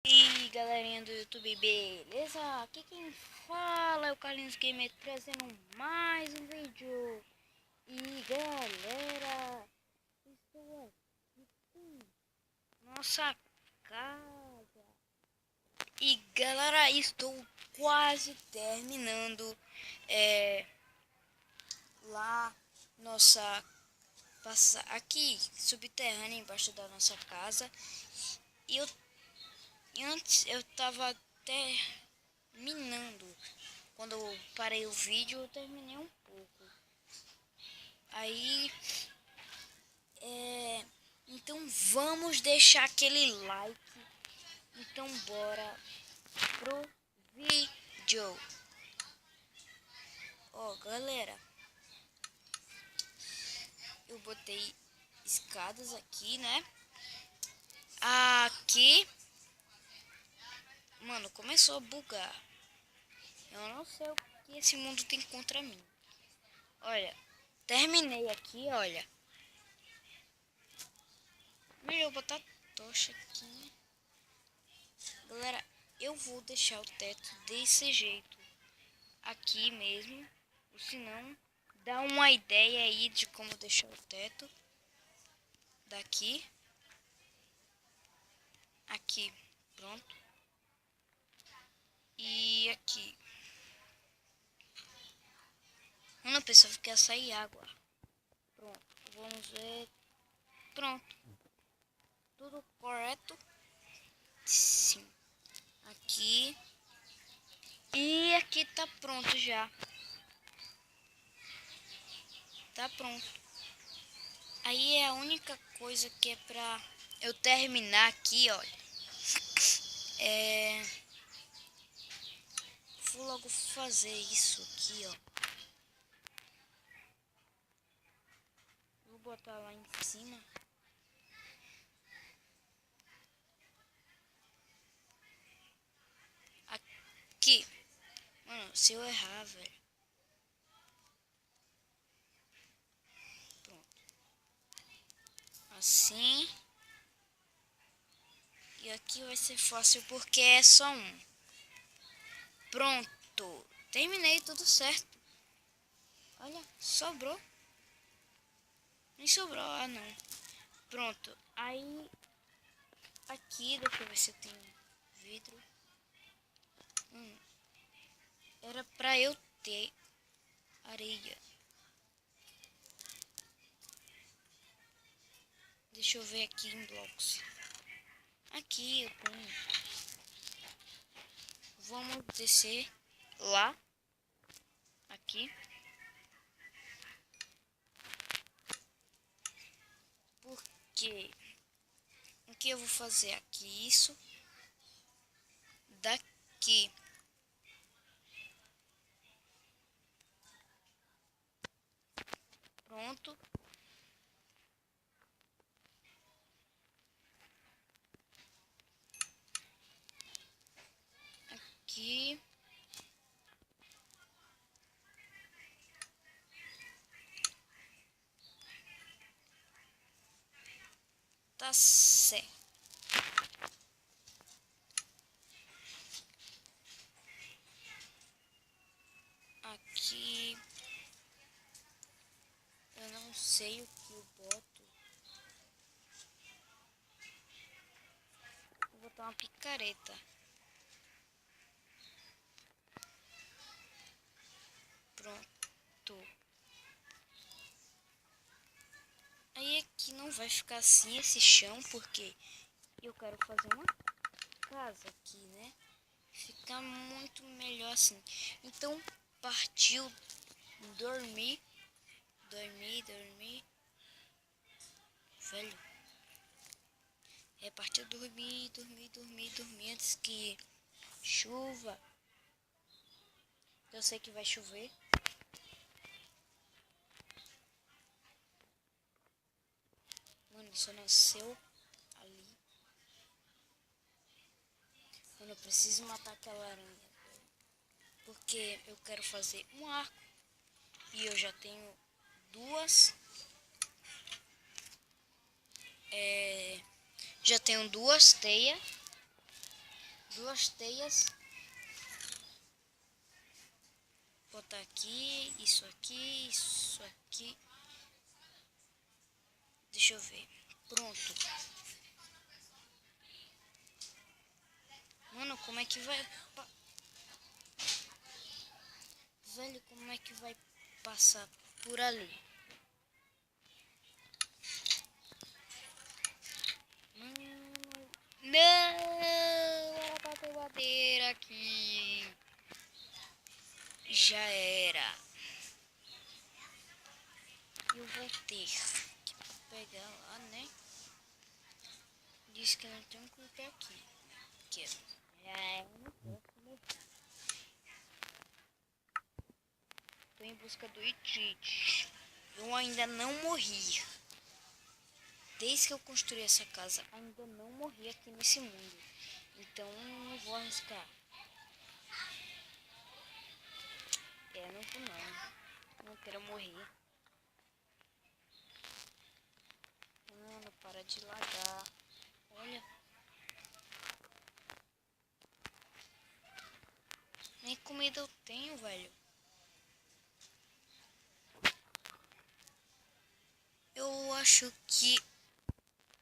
E galerinha do YouTube, beleza? Aqui quem fala é o Carlinhos Gamer trazendo mais um vídeo. E galera, estou aqui com nossa casa. E galera, estou quase terminando lá nossa passa aqui subterrânea embaixo da nossa casa. E antes eu tava terminando. Quando eu parei o vídeo, eu terminei um pouco. Aí, então vamos deixar aquele like. Então bora pro vídeo. Ó, galera, eu botei escadas aqui, né? Aqui, mano, começou a bugar. Eu não sei o que esse mundo tem contra mim. Olha, terminei aqui, olha. Melhor botar tocha aqui. Galera, eu vou deixar o teto desse jeito aqui mesmo. Ou se não, dá uma ideia aí de como deixar o teto daqui. Aqui, pronto. E aqui. Quando a pessoa quer sair água. Pronto, vamos ver. Pronto. Tudo correto. Sim. Aqui. E aqui tá pronto já. Tá pronto. Aí é a única coisa que é pra eu terminar aqui, olha. Vou logo fazer isso aqui, ó. Vou botar lá em cima. Aqui. Mano, se eu errar, velho. Pronto. Assim. E aqui vai ser fácil porque é só um. Pronto. Terminei tudo certo. Olha, sobrou. Nem sobrou, ah não. Pronto. Aí, aqui, deixa eu ver se eu tenho vidro. Era pra eu ter areia. Deixa eu ver aqui em blocos. Aqui eu ponho. Vamos descer lá. Aqui. Porque o que eu vou fazer aqui? Isso. Daqui. Pronto. Aqui. Tá certo. Aqui. Eu não sei o que eu boto. Vou botar uma picareta. Pronto. Aí aqui não vai ficar assim esse chão, porque eu quero fazer uma casa aqui, né? Fica muito melhor assim. Então partiu dormir. Dormir. Velho. Partiu dormir antes que chuva. Eu sei que vai chover. Mano, só nasceu ali. Mano, eu preciso matar aquela aranha. Porque eu quero fazer um arco. E eu já tenho duas. Já tenho duas teias. duas teias. Botar aqui, isso aqui, isso aqui. Deixa eu ver. Pronto. Mano, como é que vai... Velho, como é que vai passar por ali? Não! Era pra ter madeira aqui. Já era. Eu vou ter que pegar lá, né? Diz que não tem um clipe aqui. Que não posso morrer. Tô em busca do Itrit. Eu ainda não morri. Desde que eu construí essa casa, ainda não morri aqui nesse mundo. Então não vou arriscar. Não vou não. Não quero morrer. Mano, para de lagar. Olha. Nem comida eu tenho, velho. Eu acho que...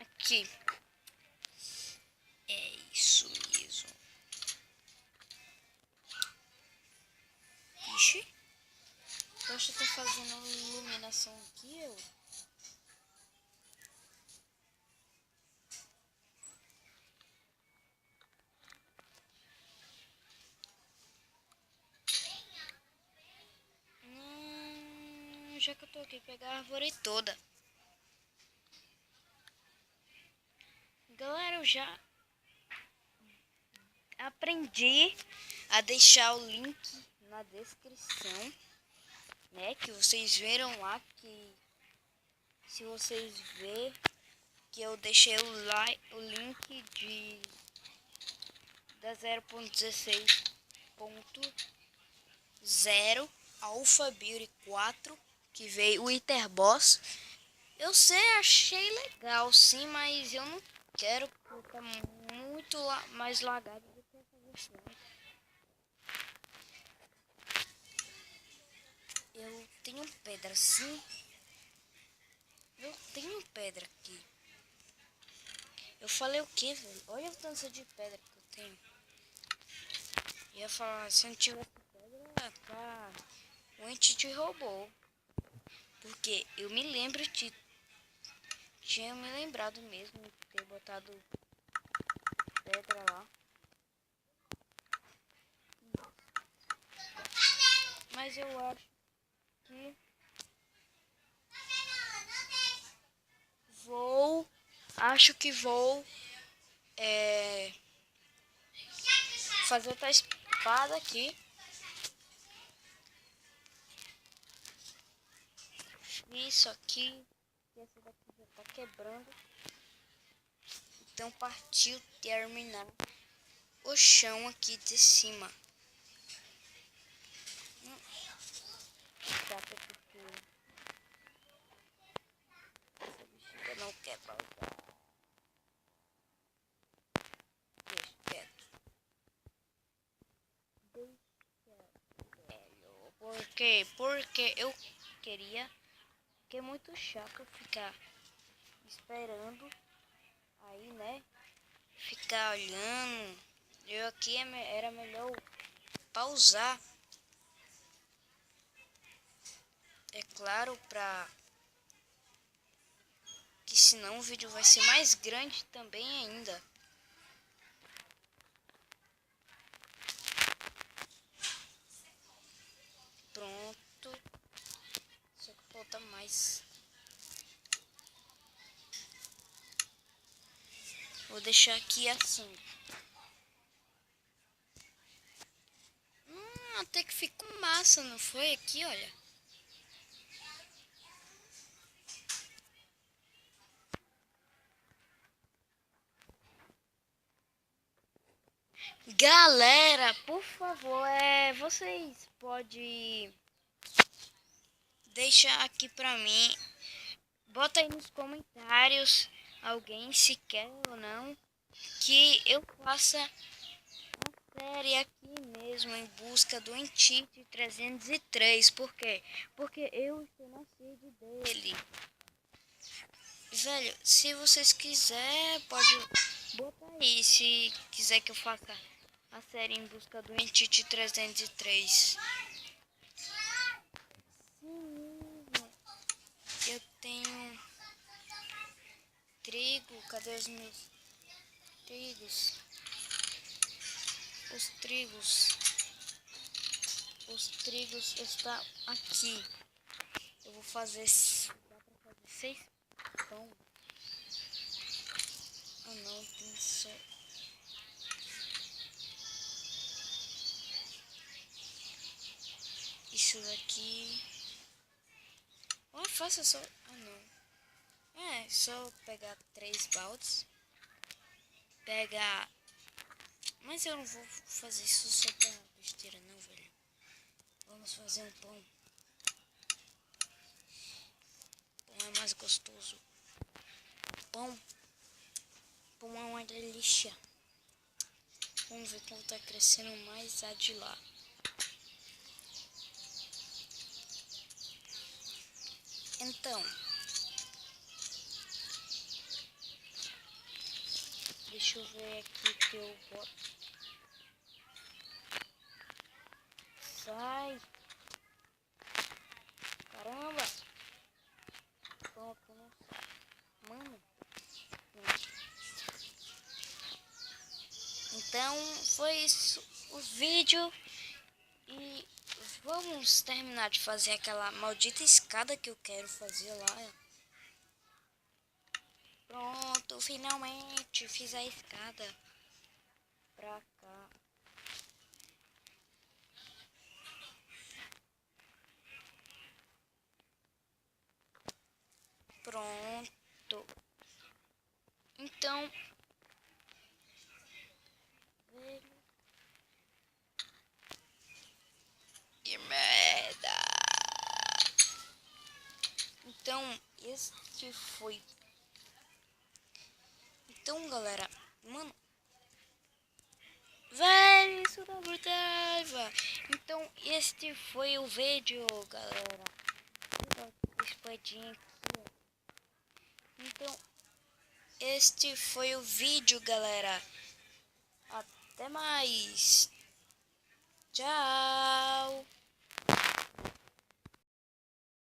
Aqui. É isso mesmo. Ixi. Poxa, tá fazendo iluminação aqui, eu... Já que eu tô aqui, pegar a árvore toda. Galera, eu já aprendi a deixar o link na descrição, né? Que vocês viram lá que se vocês ver que eu deixei o link da 0.16.0 Alpha Beauty 4 que veio o Etherboss. Eu sei, achei legal sim, mas eu não quero porque tá muito mais lagado do que essa versão. Eu tenho pedra sim. Eu tenho pedra aqui. Eu falei o que, velho? Olha a tanto de pedra que eu tenho. Eu ia falar, se não tivesse pedra, pá, o ente te roubou. Porque eu me lembro de... Tinha me lembrado mesmo de ter botado pedra lá. Mas eu acho que vou fazer outra espada aqui. Isso aqui, essa daqui já tá quebrando. Então partiu terminar o chão aqui de cima. Chato porque essa bexiga não quer pausar. Deixa quieto. Por quê? Porque eu queria... Porque é muito chato ficar esperando aí, né? Ficar olhando. Eu aqui era melhor pausar. É claro, que senão o vídeo vai ser mais grande também ainda. Pronto. Só que falta mais. Vou deixar aqui assim. Até que ficou massa, não foi? Aqui, olha. Galera, por favor, vocês podem deixar aqui pra mim. Bota aí nos comentários alguém se quer ou não que eu faça série aqui mesmo em busca do Entity 303. Por quê? Porque eu estou na sede dele. Velho, se vocês quiserem, pode botar aí. Se quiser que eu faça a série em busca do Entity 303. Sim, mesmo. Eu tenho trigo. Cadê os meus trigos? Os trigos. Os trigos estão aqui. Eu vou fazer. Dá pra fazer 6 pão. Ah não, tem só. Isso daqui. Ah, faça só. Ah não. É, só pegar 3 baldes. Pegar. Mas eu não vou fazer isso só pra besteira não, velho. Vamos fazer um pão. Pão é mais gostoso. Pão. Pão é uma delícia. Vamos ver como tá crescendo mais a de lá. Então. Deixa eu ver aqui que eu boto. Sai. Caramba. Pronto, não sai. Mano. Então foi isso o vídeo. E vamos terminar de fazer aquela maldita escada que eu quero fazer lá. Pronto, finalmente fiz a escada pra cá. Pronto. Então, que merda. Então, este foi. Então, galera, mano. Velho, isso dá muita raiva. Então, este foi o vídeo, galera. Espadinha aqui, ó. Então, este foi o vídeo, galera. Até mais. Tchau.